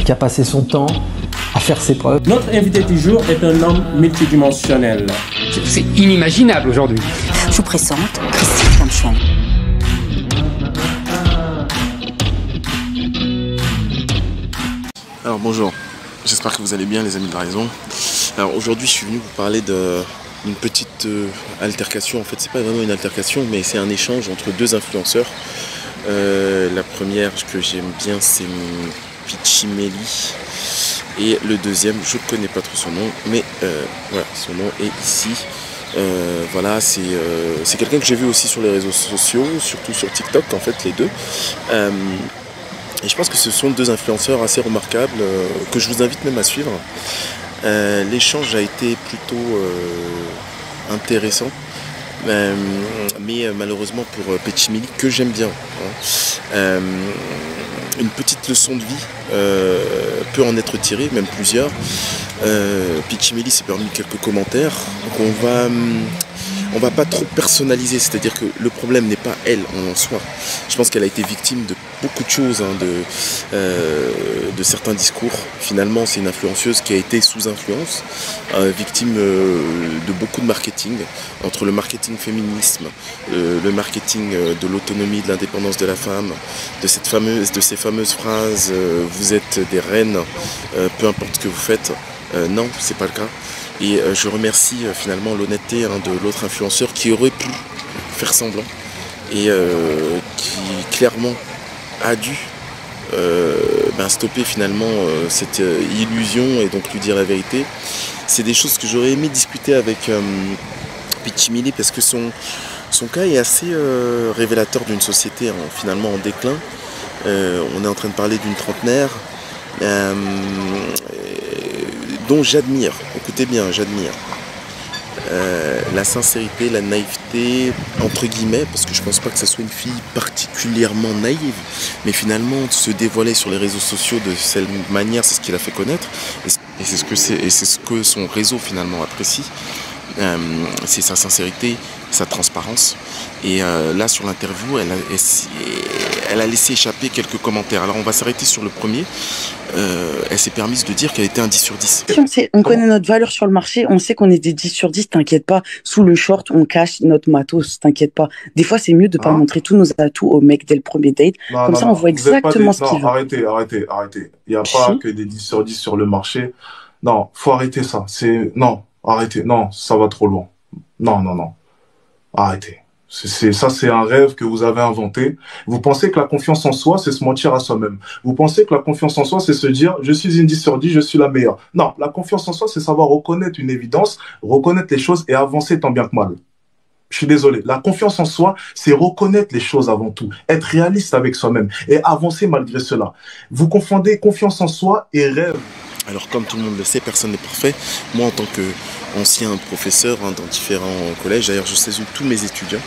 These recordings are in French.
Qui a passé son temps à faire ses preuves. Notre invité du jour est un homme multidimensionnel. C'est inimaginable aujourd'hui. Je vous présente Christine Kamchen. Alors bonjour, j'espère que vous allez bien les amis de la raison. Alors aujourd'hui je suis venu vous parler d'une petite altercation. En fait c'est pas vraiment une altercation mais c'est un échange entre deux influenceurs. La première que j'aime bien c'est Pichimeli et le deuxième je connais pas trop son nom mais voilà, son nom est ici. Voilà, c'est quelqu'un que j'ai vu aussi sur les réseaux sociaux, surtout sur TikTok en fait les deux. Et je pense que ce sont deux influenceurs assez remarquables que je vous invite même à suivre. L'échange a été plutôt intéressant, mais malheureusement pour Pichimeli que j'aime bien. Une petite leçon de vie peut en être tirée, même plusieurs. Pichimeli s'est permis quelques commentaires. Donc on va pas trop personnaliser, c'est-à-dire que le problème n'est pas elle en soi. Je pense qu'elle a été victime de beaucoup de choses, de certains discours. Finalement, c'est une influenceuse qui a été sous influence, victime de beaucoup de marketing, entre le marketing féminisme, le marketing de l'autonomie, de l'indépendance de la femme, de ces fameuses phrases vous êtes des reines, peu importe ce que vous faites. Non, c'est pas le cas. Et je remercie finalement l'honnêteté de l'autre influenceur qui aurait pu faire semblant et qui clairement a dû stopper finalement cette illusion et donc lui dire la vérité. C'est des choses que j'aurais aimé discuter avec Pichimeli parce que son cas est assez révélateur d'une société finalement en déclin. On est en train de parler d'une trentenaire dont j'admire, écoutez bien, j'admire la sincérité, la naïveté, entre guillemets, parce que je pense pas que ce soit une fille particulièrement naïve, mais finalement se dévoiler sur les réseaux sociaux de cette manière, c'est ce qui l'a fait connaître, et c'est ce que son réseau finalement apprécie, c'est sa sincérité, sa transparence. Et là sur l'interview, elle a laissé échapper quelques commentaires. Alors on va s'arrêter sur le premier. Elle s'est permise de dire qu'elle était un 10 sur 10. On connaît notre valeur sur le marché, on sait qu'on est des 10 sur 10, t'inquiète pas. Sous le short, on cache notre matos, t'inquiète pas. Des fois, c'est mieux de pas montrer tous nos atouts au mec dès le premier date. Comme ça, on voit exactement ce qu'il veut. Arrêtez. Il n'y a pas que des 10 sur 10 sur le marché. Non, faut arrêter ça. Non, arrêtez. Non, ça va trop loin. Non. Arrêtez. Ça, c'est un rêve que vous avez inventé. Vous pensez que la confiance en soi, c'est se mentir à soi-même. Vous pensez que la confiance en soi, c'est se dire, je suis une 10 sur 10, je suis la meilleure. Non, la confiance en soi, c'est savoir reconnaître une évidence, reconnaître les choses et avancer tant bien que mal. Je suis désolé. La confiance en soi, c'est reconnaître les choses avant tout, être réaliste avec soi-même et avancer malgré cela. Vous confondez confiance en soi et rêve. Alors comme tout le monde le sait, personne n'est parfait. Moi en tant qu'ancien professeur dans différents collèges, d'ailleurs je saisis tous mes étudiants,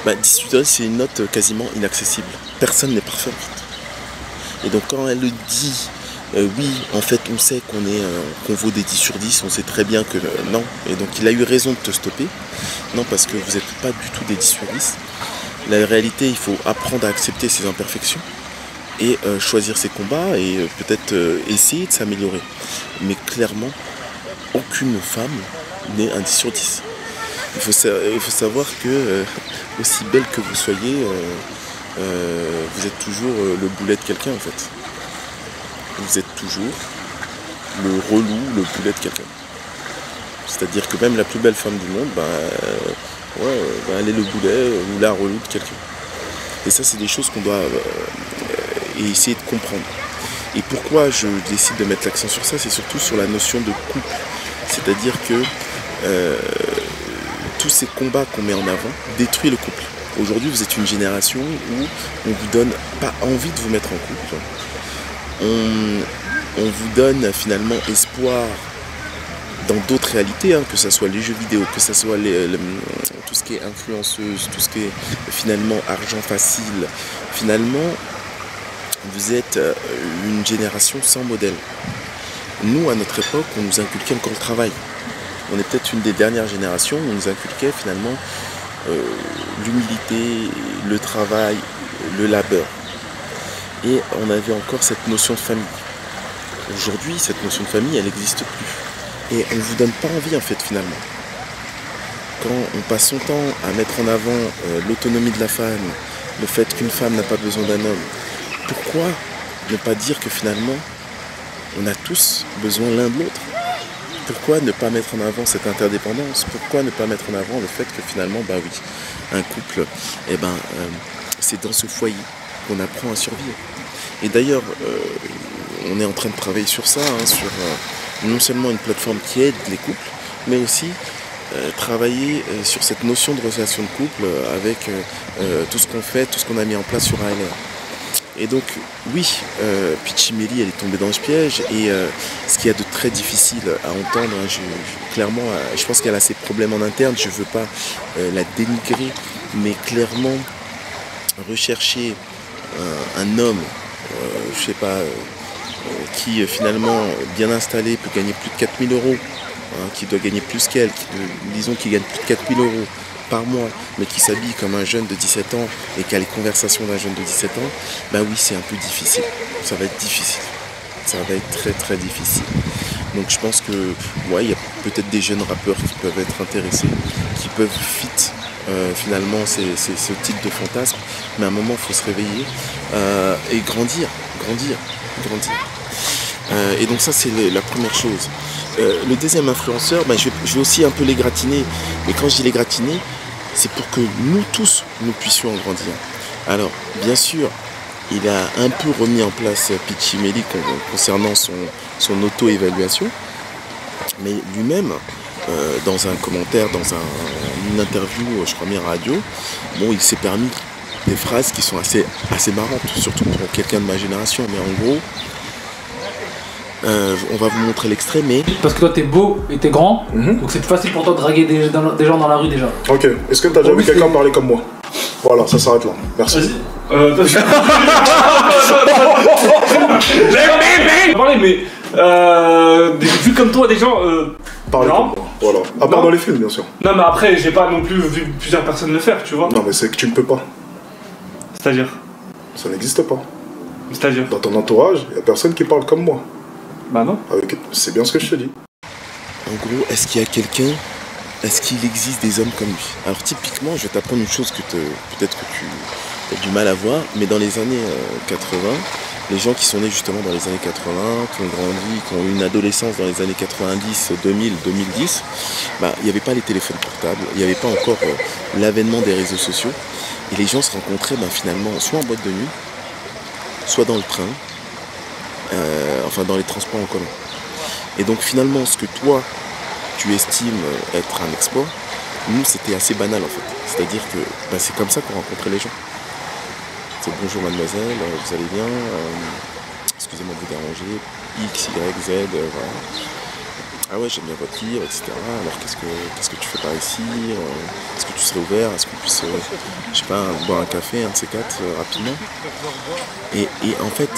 10 sur 10 c'est une note quasiment inaccessible. Personne n'est parfait en fait. Et donc quand elle le dit, oui en fait on sait qu'on vaut des 10 sur 10, on sait très bien que non. Et donc il a eu raison de te stopper. Non parce que vous n'êtes pas du tout des 10 sur 10. La réalité, il faut apprendre à accepter ses imperfections. Et choisir ses combats et peut-être essayer de s'améliorer. Mais clairement, aucune femme n'est un 10 sur 10. Il faut savoir que, aussi belle que vous soyez, vous êtes toujours le boulet de quelqu'un en fait. Vous êtes toujours le relou, le boulet de quelqu'un. C'est-à-dire que même la plus belle femme du monde, elle est le boulet ou la relou de quelqu'un. Et ça, c'est des choses qu'on doit essayer de comprendre. Et pourquoi je décide de mettre l'accent sur ça, c'est surtout sur la notion de couple. C'est-à-dire que tous ces combats qu'on met en avant détruisent le couple. Aujourd'hui, vous êtes une génération où on ne vous donne pas envie de vous mettre en couple. On vous donne finalement espoir dans d'autres réalités, que ce soit les jeux vidéo, que ce soit tout ce qui est influenceuse, tout ce qui est finalement argent facile. Finalement, vous êtes une génération sans modèle. Nous, à notre époque, on nous inculquait encore le travail. On est peut-être une des dernières générations où on nous inculquait finalement l'humilité, le travail, le labeur. et on avait encore cette notion de famille. Aujourd'hui, cette notion de famille, elle n'existe plus. Et on ne vous donne pas envie, en fait, finalement. Quand on passe son temps à mettre en avant l'autonomie de la femme, le fait qu'une femme n'a pas besoin d'un homme, pourquoi ne pas dire que finalement, on a tous besoin l'un de l'autre? Pourquoi ne pas mettre en avant cette interdépendance? Pourquoi ne pas mettre en avant le fait que finalement, bah oui, un couple, c'est dans ce foyer qu'on apprend à survivre. Et d'ailleurs, on est en train de travailler sur ça, sur non seulement une plateforme qui aide les couples, mais aussi travailler sur cette notion de relation de couple avec tout ce qu'on fait, tout ce qu'on a mis en place sur ALR. Et donc, oui, Pichimeli, elle est tombée dans ce piège, et ce qu'il y a de très difficile à entendre, clairement, je pense qu'elle a ses problèmes en interne, je ne veux pas la dénigrer, mais clairement, rechercher un homme, je sais pas, qui finalement, bien installé, peut gagner plus de 4 000 €, qui doit gagner plus qu'elle, disons qu'il gagne plus de 4 000 € par mois, mais qui s'habille comme un jeune de 17 ans et qui a les conversations d'un jeune de 17 ans, bah oui, c'est un peu difficile. Ça va être difficile. Ça va être très très difficile. Donc je pense que, ouais, il y a peut-être des jeunes rappeurs qui peuvent être intéressés, qui peuvent fit finalement ce type de fantasme, mais à un moment, il faut se réveiller et grandir. Et donc ça, c'est la première chose. Le deuxième influenceur, je vais aussi un peu l'égratigner, mais quand je dis l'égratigner, c'est pour que nous tous, nous puissions en grandir. Alors, bien sûr, il a un peu remis en place Pichimeli concernant son auto-évaluation, mais lui-même, dans un commentaire, dans une interview, je crois bien radio, bon, il s'est permis des phrases qui sont assez marrantes, surtout pour quelqu'un de ma génération, mais en gros, on va vous montrer l'extrait, mais... Parce que toi t'es beau et t'es grand, donc c'est plus facile pour toi de draguer des gens dans la rue déjà. Ok, est-ce que t'as déjà vu quelqu'un parler comme moi? Voilà, ça s'arrête là, merci. Vas-y. Parler, mais vu comme toi, des gens... Parler comme moi, voilà. À part dans les films, bien sûr. Non, mais après, j'ai pas non plus vu plusieurs personnes le faire, tu vois. Non, mais c'est que tu ne peux pas. C'est-à-dire? Ça n'existe pas. C'est-à-dire? Dans ton entourage, il n'y a personne qui parle comme moi. Bah non. C'est bien ce que je te dis. En gros, est-ce qu'il y a quelqu'un, est-ce qu'il existe des hommes comme lui? Alors typiquement, je vais t'apprendre une chose que peut-être que tu as du mal à voir, mais dans les années 80, les gens qui sont nés justement dans les années 80, qui ont grandi, qui ont eu une adolescence dans les années 90, 2000, 2010, il n'y avait pas les téléphones portables, il n'y avait pas encore l'avènement des réseaux sociaux, et les gens se rencontraient finalement soit en boîte de nuit, soit dans le train, dans les transports en commun. Et donc finalement, ce que toi, tu estimes être un exploit, nous, c'était assez banal en fait. C'est-à-dire que c'est comme ça qu'on rencontrait les gens. C'est bonjour mademoiselle, vous allez bien, excusez-moi de vous déranger, X, Y, Z, voilà. Ah ouais, j'aime bien votre livre, etc. Alors qu'est-ce que tu fais par ici? Est-ce que tu serais ouvert? Est-ce qu'on puisse, je sais pas, boire un café, un de ces quatre, rapidement? Et en fait,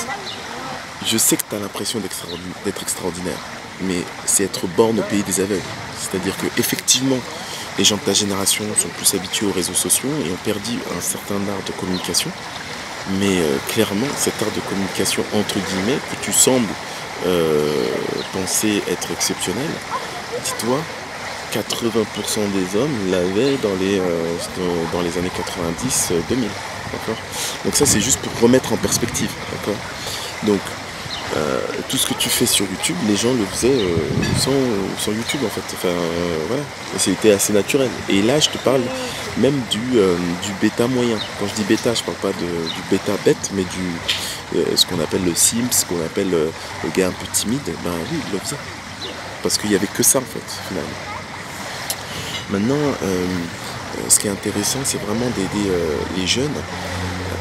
je sais que tu as l'impression d'être extraordinaire, mais c'est être borne au pays des aveugles. C'est-à-dire qu'effectivement, les gens de ta génération sont plus habitués aux réseaux sociaux et ont perdu un certain art de communication. Mais clairement, cet art de communication, entre guillemets, que tu sembles penser être exceptionnel, dis-toi, 80% des hommes l'avaient dans les années 90-2000. D'accord ? Donc ça, c'est juste pour remettre en perspective. D'accord ? Donc, tout ce que tu fais sur YouTube, les gens le faisaient sans YouTube en fait. Voilà. C'était assez naturel. Et là, je te parle même du bêta moyen. Quand je dis bêta, je parle pas du bêta bête, mais ce qu'on appelle le Sims, ce qu'on appelle le gars un peu timide. Oui, il le faisait. Parce qu'il n'y avait que ça en fait, finalement. Maintenant, ce qui est intéressant, c'est vraiment d'aider les jeunes,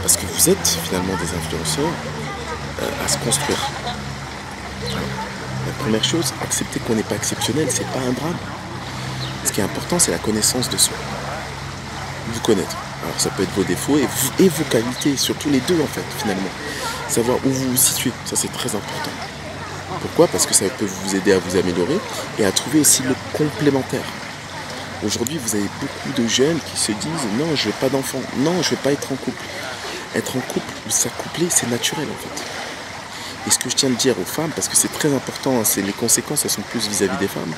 parce que vous êtes finalement des influenceurs, à se construire. Alors, la première chose, accepter qu'on n'est pas exceptionnel, c'est pas un drame. Ce qui est important, c'est la connaissance de soi. Vous connaître. Alors ça peut être vos défauts et vos qualités, surtout les deux en fait, finalement. Savoir où vous vous situez, ça c'est très important. Pourquoi ? Parce que ça peut vous aider à vous améliorer et à trouver aussi le complémentaire. Aujourd'hui, vous avez beaucoup de jeunes qui se disent « Non, je veux pas d'enfant. Non, je veux pas être en couple. » être en couple ou s'accoupler, c'est naturel en fait. Et ce que je tiens à dire aux femmes, parce que c'est très important, hein, les conséquences elles sont plus vis-à-vis des femmes,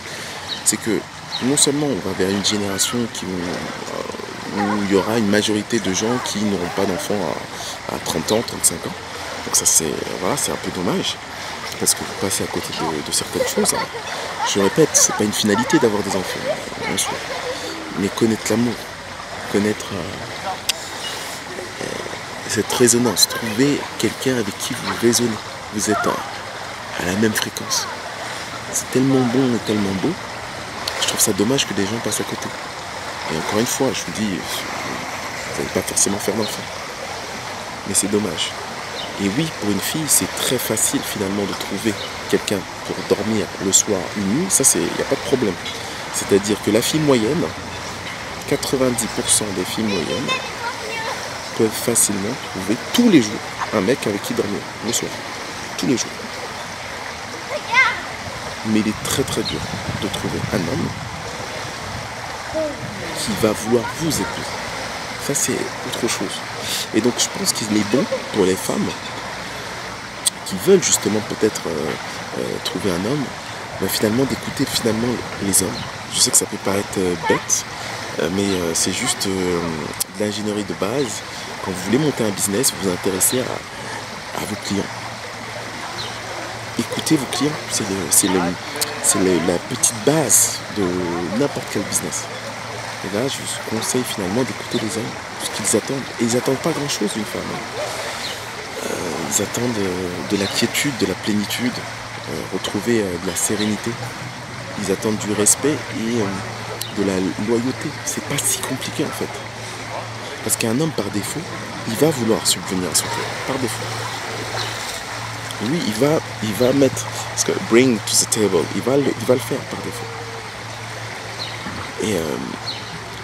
c'est que non seulement on va vers une génération où il y aura une majorité de gens qui n'auront pas d'enfants à 30 ans, 35 ans. Donc ça c'est un peu dommage, parce que vous passez à côté de certaines choses. Hein. Je répète, c'est pas une finalité d'avoir des enfants, bien sûr. Mais connaître l'amour, connaître cette résonance, trouver quelqu'un avec qui vous résonnez, vous êtes à la même fréquence. C'est tellement bon et tellement beau, je trouve ça dommage que des gens passent à côté. Et encore une fois, je vous dis, vous n'allez pas forcément faire d'enfant. Mais c'est dommage. Et oui, pour une fille, c'est très facile finalement de trouver quelqu'un pour dormir le soir une nuit. Ça, il n'y a pas de problème. C'est-à-dire que la fille moyenne, 90% des filles moyennes peuvent facilement trouver tous les jours un mec avec qui dormir le soir. Tous les jours. Mais il est très très dur de trouver un homme qui va vouloir vous épouser. Ça c'est autre chose. Et donc je pense qu'il est bon pour les femmes qui veulent justement peut-être trouver un homme, finalement d'écouter finalement les hommes. Je sais que ça peut paraître bête, mais c'est juste de l'ingénierie de base. Quand vous voulez monter un business, vous vous intéressez à vos clients. Écoutez vos clients, c'est la petite base de n'importe quel business. Et là, je vous conseille finalement d'écouter les hommes, ce qu'ils attendent. Et ils n'attendent pas grand-chose d'une femme. Ils attendent de la quiétude, de la plénitude, retrouver de la sérénité. Ils attendent du respect et de la loyauté. C'est pas si compliqué en fait. Parce qu'un homme par défaut, il va vouloir subvenir à son cœur, par défaut. Oui, il va mettre, parce que bring to the table, il va le faire par défaut.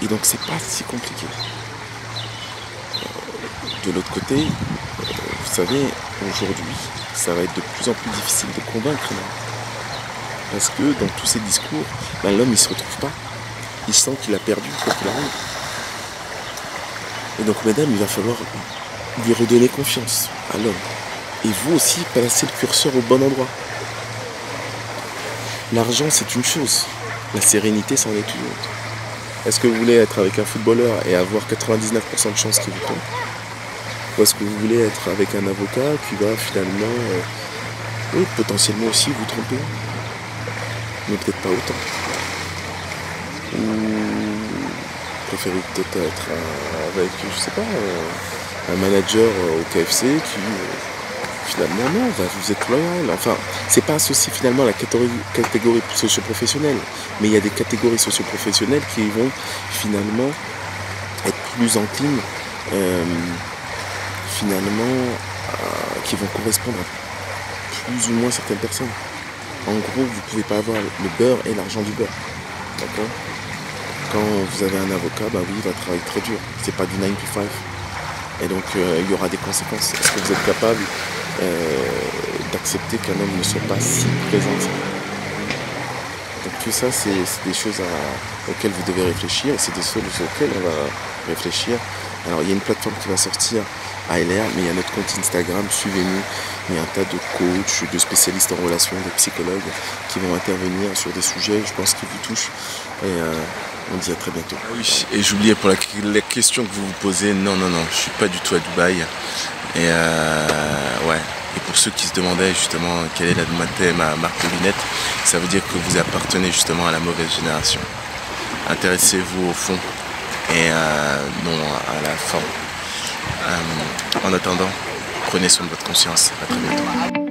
Et donc c'est pas si compliqué. De l'autre côté, vous savez, aujourd'hui, ça va être de plus en plus difficile de convaincre l'homme. Parce que dans tous ces discours, l'homme il se retrouve pas. Il sent qu'il a perdu quoi qu'il arrive. Et donc mesdames, il va falloir lui redonner confiance à l'homme. Et vous aussi, placer le curseur au bon endroit. L'argent, c'est une chose. La sérénité, c'en est une autre. Est-ce que vous voulez être avec un footballeur et avoir 99% de chances qu'il vous trompe? Ou est-ce que vous voulez être avec un avocat qui va finalement, oui, potentiellement aussi vous tromper? Mais peut-être pas autant. Ou préférez peut-être être avec, je sais pas, un manager au KFC qui... Finalement, non, vous êtes loyal. Enfin, c'est pas associé finalement à la catégorie socio-professionnelle. Mais il y a des catégories socio-professionnelles qui vont finalement être plus enclines, qui vont correspondre à plus ou moins certaines personnes. En gros, vous ne pouvez pas avoir le beurre et l'argent du beurre. D'accord? Quand vous avez un avocat, oui, il va travailler très dur. C'est pas du 9 to 5. Et donc, il y aura des conséquences. Est-ce que vous êtes capable d'accepter qu'un homme ne soit pas si présent que ça? Donc tout ça, c'est des choses auxquelles vous devez réfléchir, et c'est des choses auxquelles on va réfléchir. Alors il y a une plateforme qui va sortir à LR, mais il y a notre compte Instagram, suivez-nous. Il y a un tas de coachs, de spécialistes en relations, de psychologues qui vont intervenir sur des sujets, je pense, qui vous touchent. Et on dit à très bientôt. Oui, et j'oubliais pour la question que vous vous posez, non, je suis pas du tout à Dubaï. Et ouais. Et pour ceux qui se demandaient justement quelle est ma marque de lunettes, ça veut dire que vous appartenez justement à la mauvaise génération. Intéressez-vous au fond et non à la forme. En attendant, prenez soin de votre conscience. À très bientôt.